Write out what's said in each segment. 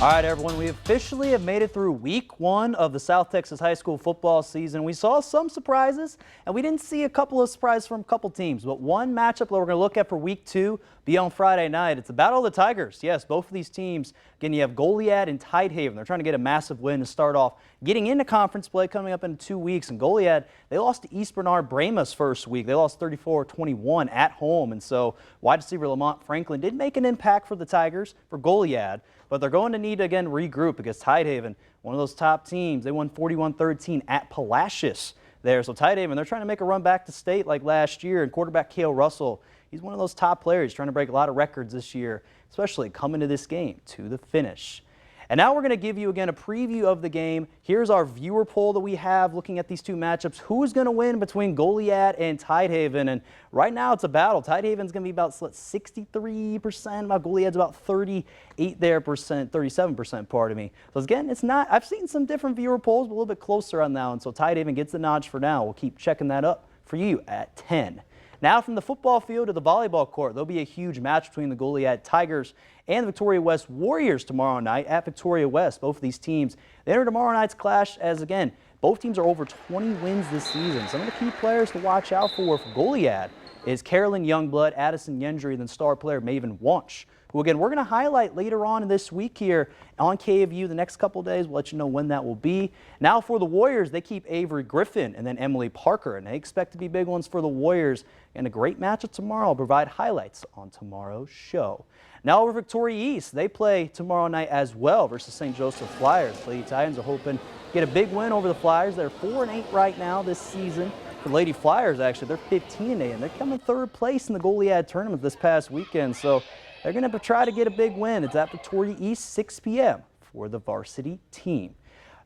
All right, everyone, we officially have made it through week one of the South Texas high school football season. We saw some surprises, and we didn't see a couple of surprises from a couple teams. But one matchup that we're going to look at for week two be on Friday night. It's the Battle of the Tigers. Yes, both of these teams. Again, you have Goliad and Tidehaven. They're trying to get a massive win to start off getting into conference play coming up in 2 weeks. And Goliad, they lost to East Bernard Brema's first week. They lost 34-21 at home. And so wide receiver Lamont Franklin did make an impact for the Tigers, for Goliad. But they're going to need to, again, regroup against Tidehaven, one of those top teams. They won 41-13 at Palacios there. So Tidehaven, they're trying to make a run back to state like last year. And quarterback Cale Russell, he's one of those top players trying to break a lot of records this year, especially coming to this game to the finish. And now we're going to give you, again, a preview of the game. Here's our viewer poll that we have looking at these two matchups. Who's going to win between Goliad and Tidehaven? And right now it's a battle. Tidehaven's going to be about 63%, while Goliad's about 37%, pardon me. So again, it's not, I've seen some different viewer polls, but a little bit closer on that one. So Tidehaven gets the notch for now. We'll keep checking that up for you at 10. Now from the football field to the volleyball court, there'll be a huge match between the Goliad Tigers and the Victoria West Warriors tomorrow night at Victoria West. Both of these teams, they enter tomorrow night's clash as, again, both teams are over 20 wins this season. Some of the key players to watch out for Goliad is Carolyn Youngblood, Addison Yendry, and then star player Maven Wunsch, who, again, we're going to highlight later on in this week here on KVU the next couple of days. We'll let you know when that will be. Now for the Warriors, they keep Avery Griffin and then Emily Parker, and they expect to be big ones for the Warriors. And a great matchup tomorrow. I'll provide highlights on tomorrow's show. Now over Victoria East, they play tomorrow night as well versus St. Joseph Flyers. Lady Titans are hoping to get a big win over the Flyers. They're 4-8 right now this season. The Lady Flyers, actually, they're 15-8, and they're coming third place in the Goliad tournament this past weekend. So they're going to try to get a big win. It's at Victoria East, 6 p.m. for the varsity team.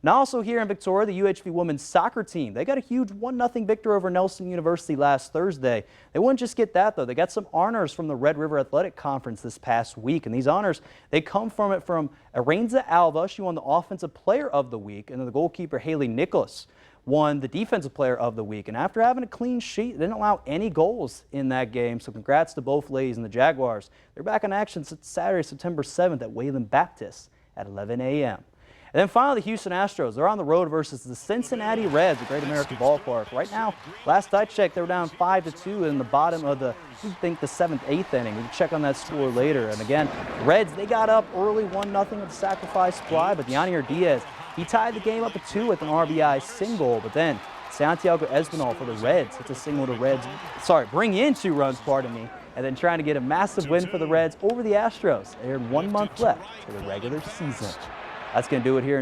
Now also here in Victoria, the UHV women's soccer team, they got a huge 1-0 victory over Nelson University last Thursday. They wouldn't just get that, though. They got some honors from the Red River Athletic Conference this past week. And these honors, they come from Aranza Alva. She won the Offensive Player of the Week. And then the goalkeeper, Haley Nicholas, won the Defensive Player of the Week. And after having a clean sheet, they didn't allow any goals in that game. So congrats to both ladies and the Jaguars. They're back in action Saturday, September 7th at Wayland Baptist at 11 a.m. And then finally, the Houston Astros. They're on the road versus the Cincinnati Reds at Great American Ballpark. Right now, last I checked, they were down 5-2 in the bottom of the 7th, 8th inning. We can check on that score later. And again, Reds, they got up early 1-0 with a sacrifice fly, but Yanier Diaz, he tied the game up at 2 with an RBI single. But then Santiago Espinal for the Reds hits a single to Reds. Bring in 2 runs, pardon me. And then trying to get a massive win for the Reds over the Astros. They had 1 month left for the regular season. That's going to do it here in